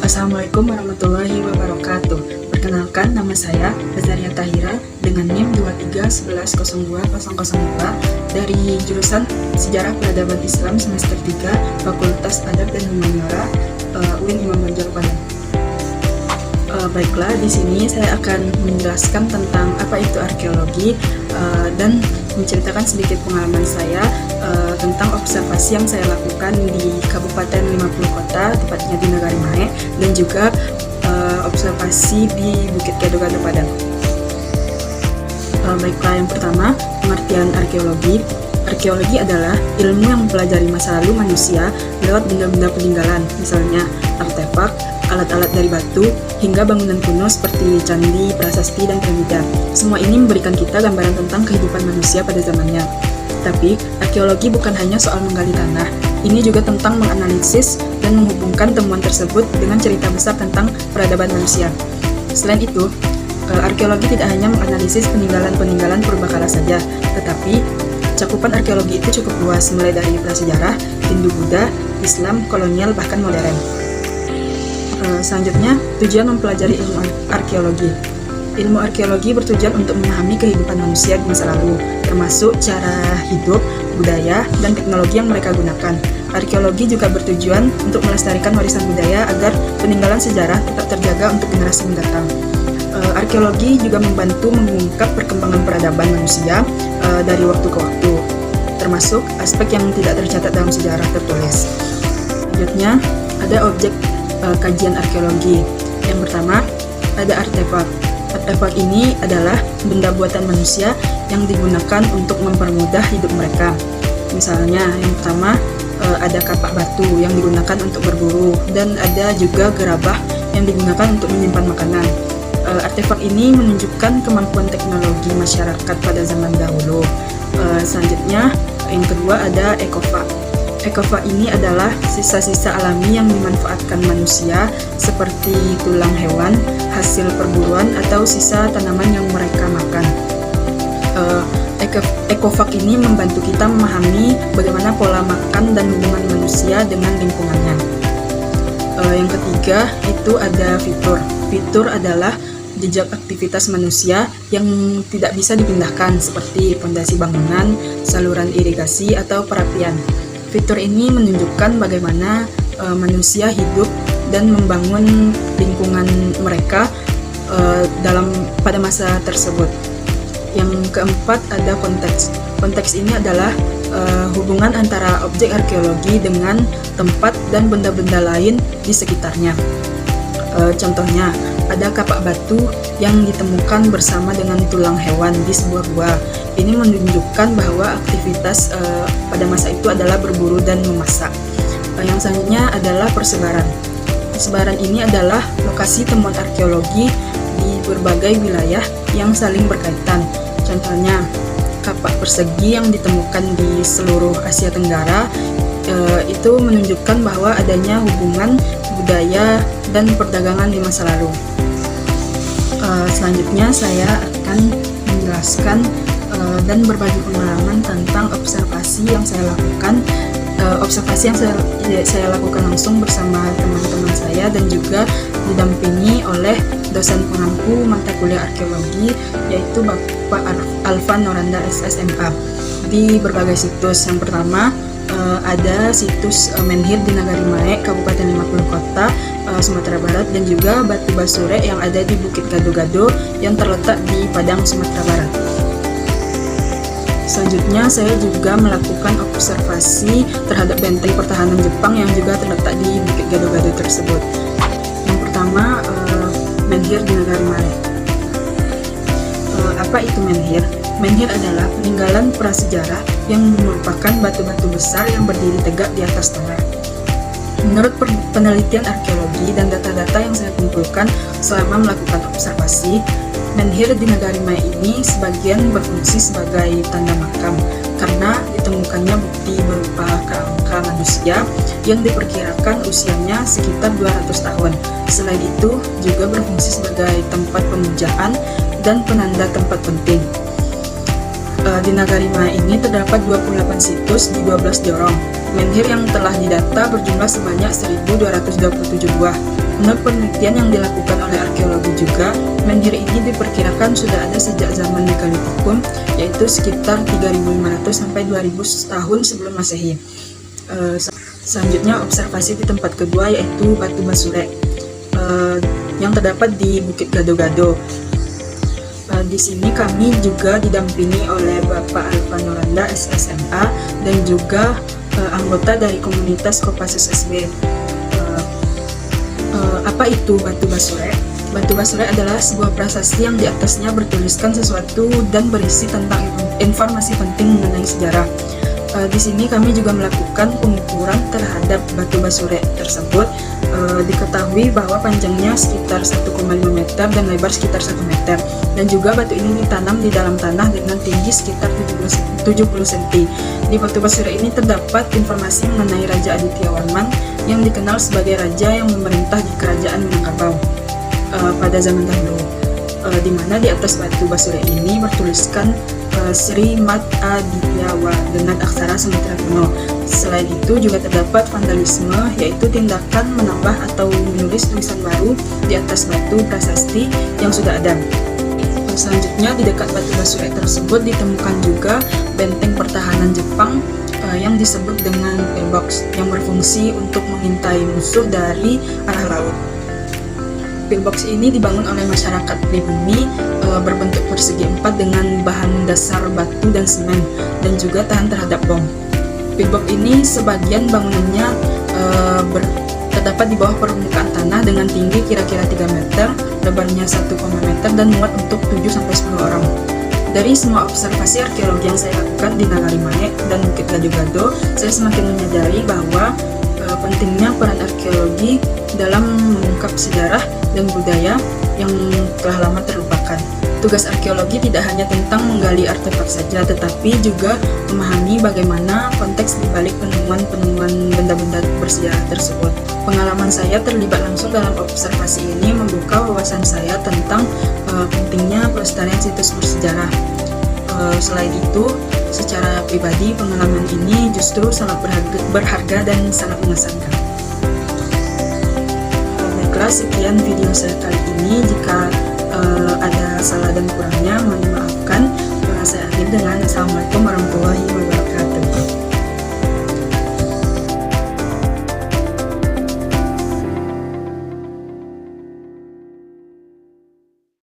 Assalamualaikum warahmatullahi wabarakatuh. Perkenalkan, nama saya Azaria Tahira dengan NIM 2311020002 dari jurusan Sejarah Peradaban Islam semester 3 Fakultas Adab dan Humaniora UIN Imam Bonjol Padang. Baiklah, di sini saya akan menjelaskan tentang apa itu arkeologi dan menceritakan sedikit pengalaman saya tentang observasi yang saya lakukan di Kabupaten 50 Kota, tepatnya di Nagari Mae, dan juga observasi di Bukit Gado-Gado Padang. Baiklah, yang pertama, pengertian arkeologi. Arkeologi adalah ilmu yang mempelajari masa lalu manusia lewat benda-benda peninggalan, misalnya artefak, alat-alat dari batu, hingga bangunan kuno seperti candi, prasasti, dan piramida. Semua ini memberikan kita gambaran tentang kehidupan manusia pada zamannya. Tapi, arkeologi bukan hanya soal menggali tanah. Ini juga tentang menganalisis dan menghubungkan temuan tersebut dengan cerita besar tentang peradaban manusia. Selain itu, arkeologi tidak hanya menganalisis peninggalan-peninggalan purbakala saja, tetapi cakupan arkeologi itu cukup luas, mulai dari prasejarah, Hindu-Buddha, Islam, kolonial, bahkan modern. Selanjutnya, tujuan mempelajari ilmu arkeologi. Ilmu arkeologi bertujuan untuk memahami kehidupan manusia di masa lalu, termasuk cara hidup, budaya, dan teknologi yang mereka gunakan. Arkeologi juga bertujuan untuk melestarikan warisan budaya agar peninggalan sejarah tetap terjaga untuk generasi mendatang. Arkeologi juga membantu mengungkap perkembangan peradaban manusia dari waktu ke waktu, termasuk aspek yang tidak tercatat dalam sejarah tertulis. Selanjutnya, ada objek kajian arkeologi. Yang pertama, ada artefak. Artefak ini adalah benda buatan manusia yang digunakan untuk mempermudah hidup mereka. Misalnya, yang pertama, ada kapak batu yang digunakan untuk berburu, dan ada juga gerabah yang digunakan untuk menyimpan makanan. Artefak ini menunjukkan kemampuan teknologi masyarakat pada zaman dahulu. Selanjutnya, yang kedua ada ekofak. Ekofak ini adalah sisa-sisa alami yang dimanfaatkan manusia seperti tulang hewan, hasil perburuan, atau sisa tanaman yang mereka makan. Ekofak ini membantu kita memahami bagaimana pola makan dan hubungan manusia dengan lingkungannya. Yang ketiga itu ada fitur. Fitur adalah jejak aktivitas manusia yang tidak bisa dipindahkan seperti pondasi bangunan, saluran irigasi, atau perapian. Fitur ini menunjukkan bagaimana manusia hidup dan membangun lingkungan mereka pada masa tersebut. Yang keempat ada konteks. Konteks ini adalah hubungan antara objek arkeologi dengan tempat dan benda-benda lain di sekitarnya. Contohnya, ada kapak batu yang ditemukan bersama dengan tulang hewan di sebuah gua. Ini menunjukkan bahwa aktivitas pada masa itu adalah berburu dan memasak. Yang selanjutnya adalah persebaran. Persebaran ini adalah lokasi temuan arkeologi di berbagai wilayah yang saling berkaitan. Contohnya, kapak persegi yang ditemukan di seluruh Asia Tenggara itu menunjukkan bahwa adanya hubungan budaya dan perdagangan di masa lalu. Selanjutnya saya akan menjelaskan dan berbagi pengalaman tentang observasi yang saya lakukan. Observasi yang saya lakukan langsung bersama teman-teman saya dan juga didampingi oleh dosen pengampu mata kuliah arkeologi, yaitu Bapak Alvan Noranda SSMA, di berbagai situs. Yang pertama, ada situs Menhir di Nagari Mae, Kabupaten 50 Kota, Sumatera Barat, dan juga Batu Basure yang ada di Bukit Gado-Gado yang terletak di Padang, Sumatera Barat. Selanjutnya, saya juga melakukan observasi terhadap benteng pertahanan Jepang yang juga terletak di Bukit Gado-Gado tersebut. Yang pertama, Menhir di Nagari Mae. Apa itu menhir? Menhir adalah peninggalan prasejarah yang merupakan batu-batu besar yang berdiri tegak di atas tanah. Menurut penelitian arkeologi dan data-data yang saya kumpulkan selama melakukan observasi, menhir di Nagari Mae ini sebagian berfungsi sebagai tanda makam karena ditemukannya bukti berupa kerangka manusia yang diperkirakan usianya sekitar 200 tahun. Selain itu, juga berfungsi sebagai tempat pemujaan dan penanda tempat penting. Di Nagari Mae ini terdapat 28 situs di 12 jorong. Menhir yang telah didata berjumlah sebanyak 1.227 buah. Menurut penelitian yang dilakukan oleh arkeologi juga, Mendiri ini diperkirakan sudah ada sejak zaman Megalitikum, yaitu sekitar 3.500 sampai 2.000 tahun sebelum Masehi. Selanjutnya observasi di tempat kedua yaitu Batu Basure yang terdapat di Bukit Gado-Gado. Di sini kami juga didampingi oleh Bapak Alfa Noranda SSMA dan juga anggota dari komunitas Kopassus SB. Apa itu Batu Basure? Batu Basure adalah sebuah prasasti yang di atasnya bertuliskan sesuatu dan berisi tentang informasi penting mengenai sejarah. Di sini kami juga melakukan pengukuran terhadap Batu Basure tersebut. Diketahui bahwa panjangnya sekitar 1,5 meter dan lebar sekitar 1 meter. Dan juga batu ini ditanam di dalam tanah dengan tinggi sekitar 70 cm. Di Batu Basure ini terdapat informasi mengenai Raja Aditya Warman yang dikenal sebagai raja yang memerintah di kerajaan Minangkabau pada zaman dahulu, di mana di atas Batu Basure ini bertuliskan Sri Mat Adityawa dengan aksara Sumatera Kuno. Selain itu juga terdapat vandalisme, yaitu tindakan menambah atau menulis tulisan baru di atas batu prasasti yang sudah ada. Selanjutnya di dekat Batu Basure tersebut ditemukan juga benteng pertahanan Jepang yang disebut dengan pillbox yang berfungsi untuk mengintai musuh dari arah laut. Pillbox ini dibangun oleh masyarakat pribumi berbentuk persegi 4 dengan bahan dasar batu dan semen dan juga tahan terhadap bom. Pillbox ini sebagian bangunannya terdapat di bawah permukaan tanah dengan tinggi kira-kira 3 meter, lebarnya 1,5 meter dan muat untuk 7-10 orang. Dari semua observasi arkeologi yang saya lakukan di Nagari Mae dan Bukit Gado-Gado, saya semakin menyadari bahwa pentingnya peran arkeologi dalam mengungkap sejarah dan budaya yang telah lama terlupakan. Tugas arkeologi tidak hanya tentang menggali artefak saja, tetapi juga memahami bagaimana konteks dibalik penemuan benda-benda bersejarah tersebut. Pengalaman saya terlibat langsung dalam observasi ini membuka wawasan saya tentang pentingnya pelestarian situs bersejarah. Selain itu, secara pribadi pengalaman ini justru sangat berharga dan sangat mengesankan. Baiklah, sekian video saya kali ini. Jika ada salah dan kurangnya, mohon dimaafkan. Saya akhiri dengan Assalamualaikum warahmatullahi wabarakatuh.